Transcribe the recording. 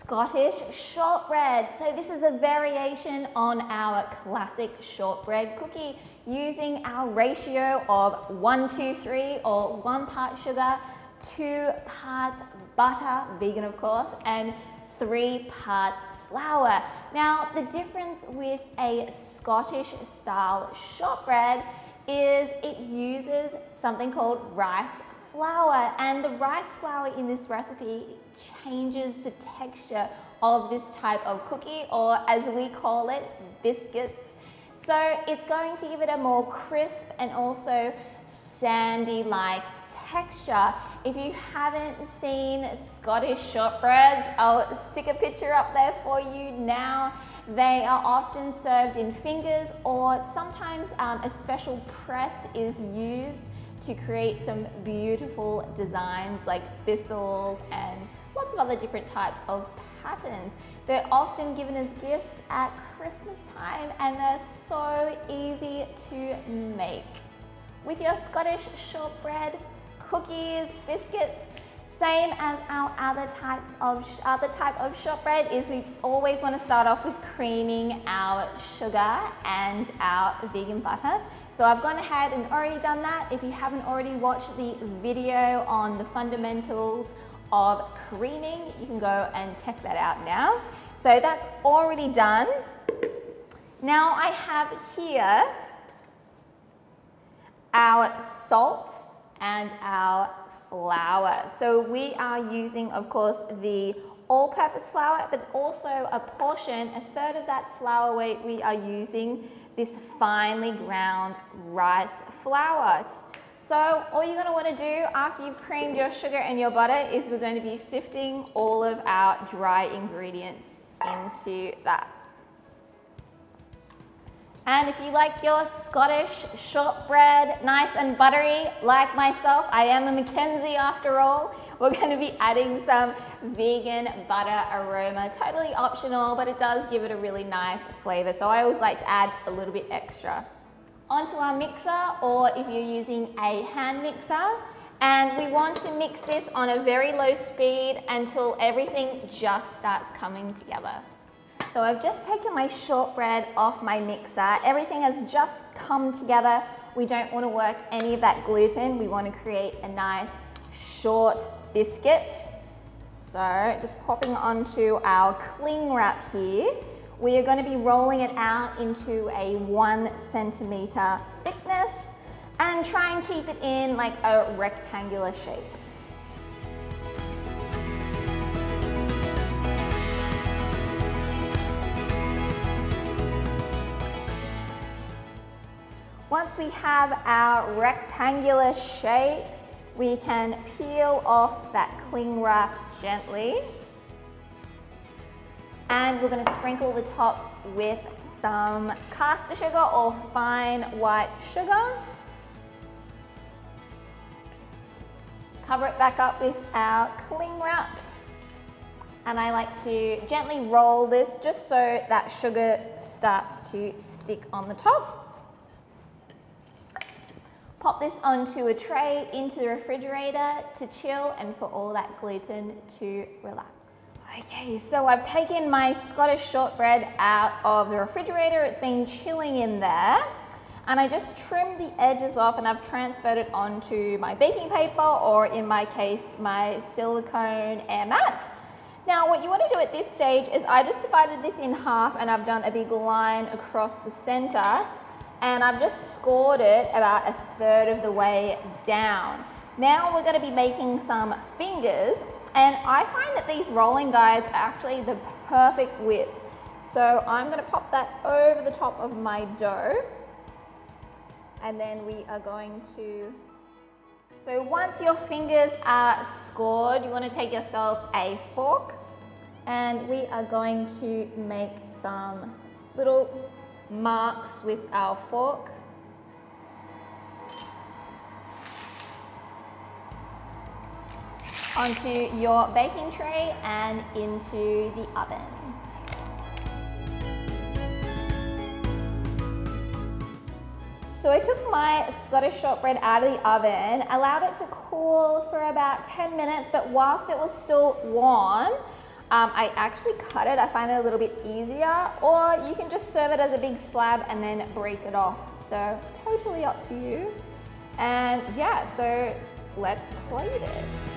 Scottish shortbread. So this is a variation on our classic shortbread cookie using our ratio of 1:3 or 1 part sugar, 2 parts butter, vegan of course, and 3 parts flour. Now the difference with a Scottish style shortbread is it uses something called rice flour, and the rice flour in this recipe changes the texture of this type of cookie, or as we call it, biscuits. So it's going to give it a more crisp and also sandy-like texture. If you haven't seen Scottish shortbreads, I'll stick a picture up there for you now. They are often served in fingers, or sometimes a special press is used to create some beautiful designs like thistles and lots of other different types of patterns. They're often given as gifts at Christmas time, and they're so easy to make. With your Scottish shortbread, cookies, biscuits, same as our other type of shortbread, is we always want to start off with creaming our sugar and our vegan butter. So I've gone ahead and already done that. If you haven't already watched the video on the fundamentals of creaming, you can go and check that out now. So that's already done. Now I have here our salt and our flour. So we are using, of course, the all-purpose flour, but also a portion, a third of that flour weight, we are using this finely ground rice flour. So all you're going to want to do after you've creamed your sugar and your butter is we're going to be sifting all of our dry ingredients into that. And if you like your Scottish shortbread nice and buttery like myself, I am a Mackenzie after all, we're going to be adding some vegan butter aroma. Totally optional, but it does give it a really nice flavor. So I always like to add a little bit extra. Onto our mixer, or if you're using a hand mixer, and we want to mix this on a very low speed until everything just starts coming together. So I've just taken my shortbread off my mixer. Everything has just come together. We don't want to work any of that gluten. We want to create a nice short biscuit. So just popping onto our cling wrap here. We are going to be rolling it out into a 1 centimeter thickness and try and keep it in like a rectangular shape. Once we have our rectangular shape, we can peel off that cling wrap gently. And we're going to sprinkle the top with some caster sugar or fine white sugar. Cover it back up with our cling wrap. And I like to gently roll this just so that sugar starts to stick on the top. Pop this onto a tray into the refrigerator to chill and for all that gluten to relax. Okay, so I've taken my Scottish shortbread out of the refrigerator. It's been chilling in there. And I just trimmed the edges off and I've transferred it onto my baking paper, or in my case, my silicone air mat. Now, what you want to do at this stage is I just divided this in half and I've done a big line across the center. And I've just scored it about 1/3 of the way down. Now we're going to be making some fingers, and I find that these rolling guides are actually the perfect width. So I'm going to pop that over the top of my dough, and then we are going to, so once your fingers are scored, you want to take yourself a fork, and we are going to make some little marks with our fork. Onto your baking tray and into the oven. So I took my Scottish shortbread out of the oven, allowed it to cool for about 10 minutes, but whilst it was still warm, I actually cut it. I find it a little bit easier, or you can just serve it as a big slab and then break it off. So totally up to you. And yeah, so let's plate it.